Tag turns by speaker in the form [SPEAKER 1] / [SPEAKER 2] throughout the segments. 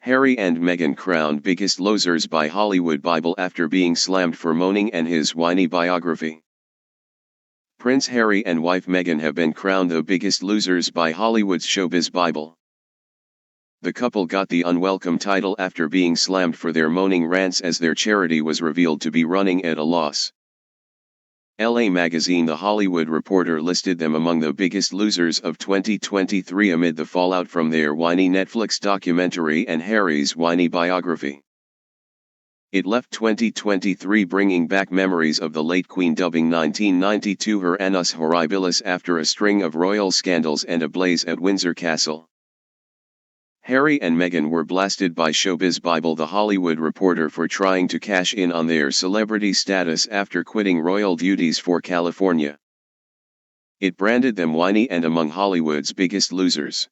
[SPEAKER 1] Harry and Meghan crowned biggest losers by Hollywood Bible after being slammed for moaning and his whiny biography. Prince Harry and wife Meghan have been crowned the biggest losers by Hollywood's Showbiz Bible. The couple got the unwelcome title after being slammed for their moaning rants as their charity was revealed to be running at a loss. LA magazine The Hollywood Reporter listed them among the biggest losers of 2023 amid the fallout from their whiny Netflix documentary and Harry's whiny biography. It left 2023 bringing back memories of the late Queen, dubbing 1992 her annus horribilis after a string of royal scandals and a blaze at Windsor Castle. Harry and Meghan were blasted by Showbiz Bible The Hollywood Reporter for trying to cash in on their celebrity status after quitting royal duties for California. It branded them whiny and among Hollywood's biggest losers.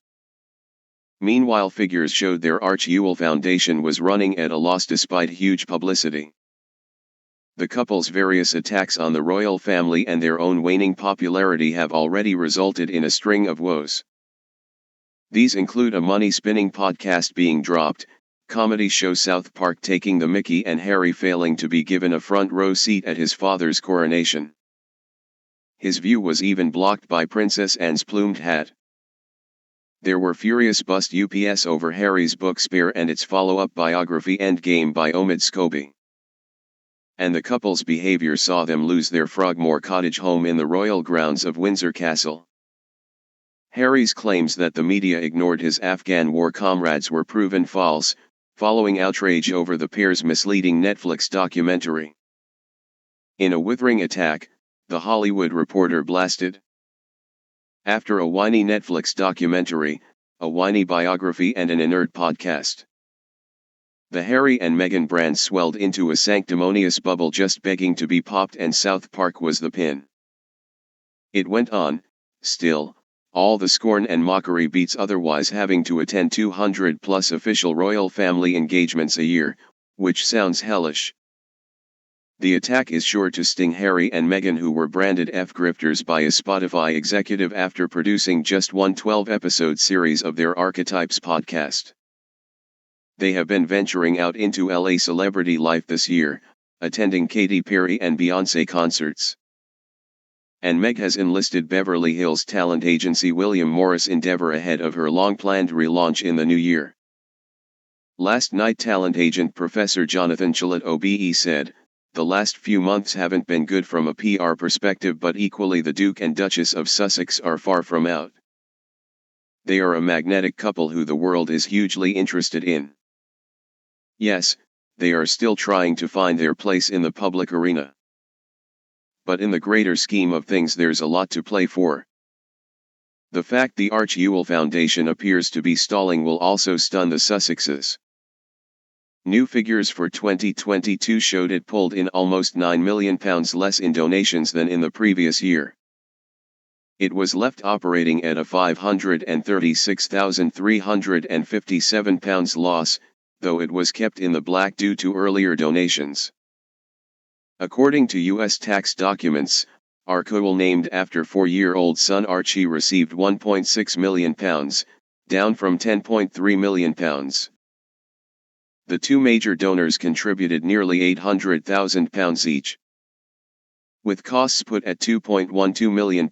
[SPEAKER 1] Meanwhile, figures showed their Arch Ewell Foundation was running at a loss despite huge publicity. The couple's various attacks on the royal family and their own waning popularity have already resulted in a string of woes. These include a money-spinning podcast being dropped, comedy show South Park taking the mickey, and Harry failing to be given a front-row seat at his father's coronation. His view was even blocked by Princess Anne's plumed hat. There were furious bust ups over Harry's book Spare and its follow-up biography Endgame by Omid Scobie. And the couple's behavior saw them lose their Frogmore Cottage home in the royal grounds of Windsor Castle. Harry's claims that the media ignored his Afghan war comrades were proven false, following outrage over the pair's misleading Netflix documentary. In a withering attack, The Hollywood Reporter blasted. After a whiny Netflix documentary, a whiny biography and an inert podcast, the Harry and Meghan brand swelled into a sanctimonious bubble just begging to be popped, and South Park was the pin. It went on, still, all the scorn and mockery beats otherwise having to attend 200+ official royal family engagements a year, which sounds hellish. The attack is sure to sting Harry and Meghan, who were branded F-grifters by a Spotify executive after producing just one 12-episode series of their Archetypes podcast. They have been venturing out into LA celebrity life this year, attending Katy Perry and Beyoncé concerts. And Meg has enlisted Beverly Hills talent agency William Morris Endeavor ahead of her long-planned relaunch in the new year. Last night, talent agent Professor Jonathan Chill at OBE said, "The last few months haven't been good from a PR perspective, but equally the Duke and Duchess of Sussex are far from out. They are a magnetic couple who the world is hugely interested in. Yes, they are still trying to find their place in the public arena. But in the greater scheme of things, there's a lot to play for. The fact the Arch Ewell Foundation appears to be stalling will also stun the Sussexes." New figures for 2022 showed it pulled in almost £9 million less in donations than in the previous year. It was left operating at a £536,357 loss, though it was kept in the black due to earlier donations. According to U.S. tax documents, Archewell, named after 4-year-old son Archie, received £1.6 million, down from £10.3 million. The two major donors contributed nearly £800,000 each. With costs put at £2.12 million,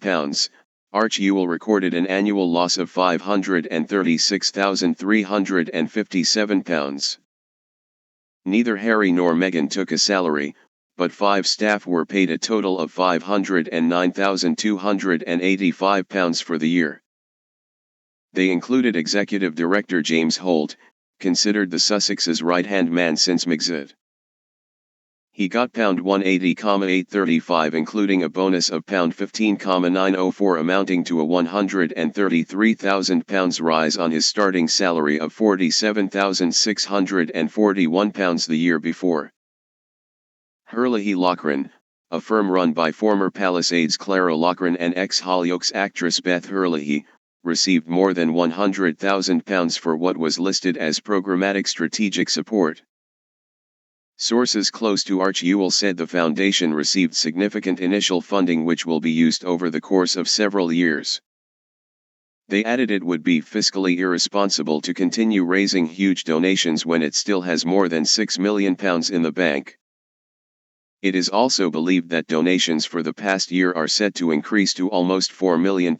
[SPEAKER 1] Arch Ewell recorded an annual loss of £536,357. Neither Harry nor Meghan took a salary, but 5 staff were paid a total of £509,285 for the year. They included Executive Director James Holt, considered the Sussexes' right-hand man since Megxit. He got £180,835, including a bonus of £15,904, amounting to a £133,000 rise on his starting salary of £47,641 the year before. Herlihy Loughran, a firm run by former Palisades Clara Loughran and ex-Hollyoaks actress Beth Herlihy, received more than £100,000 for what was listed as programmatic strategic support. Sources close to Arch Ewell said the foundation received significant initial funding which will be used over the course of several years. They added it would be fiscally irresponsible to continue raising huge donations when it still has more than £6 million in the bank. It is also believed that donations for the past year are set to increase to almost £4 million.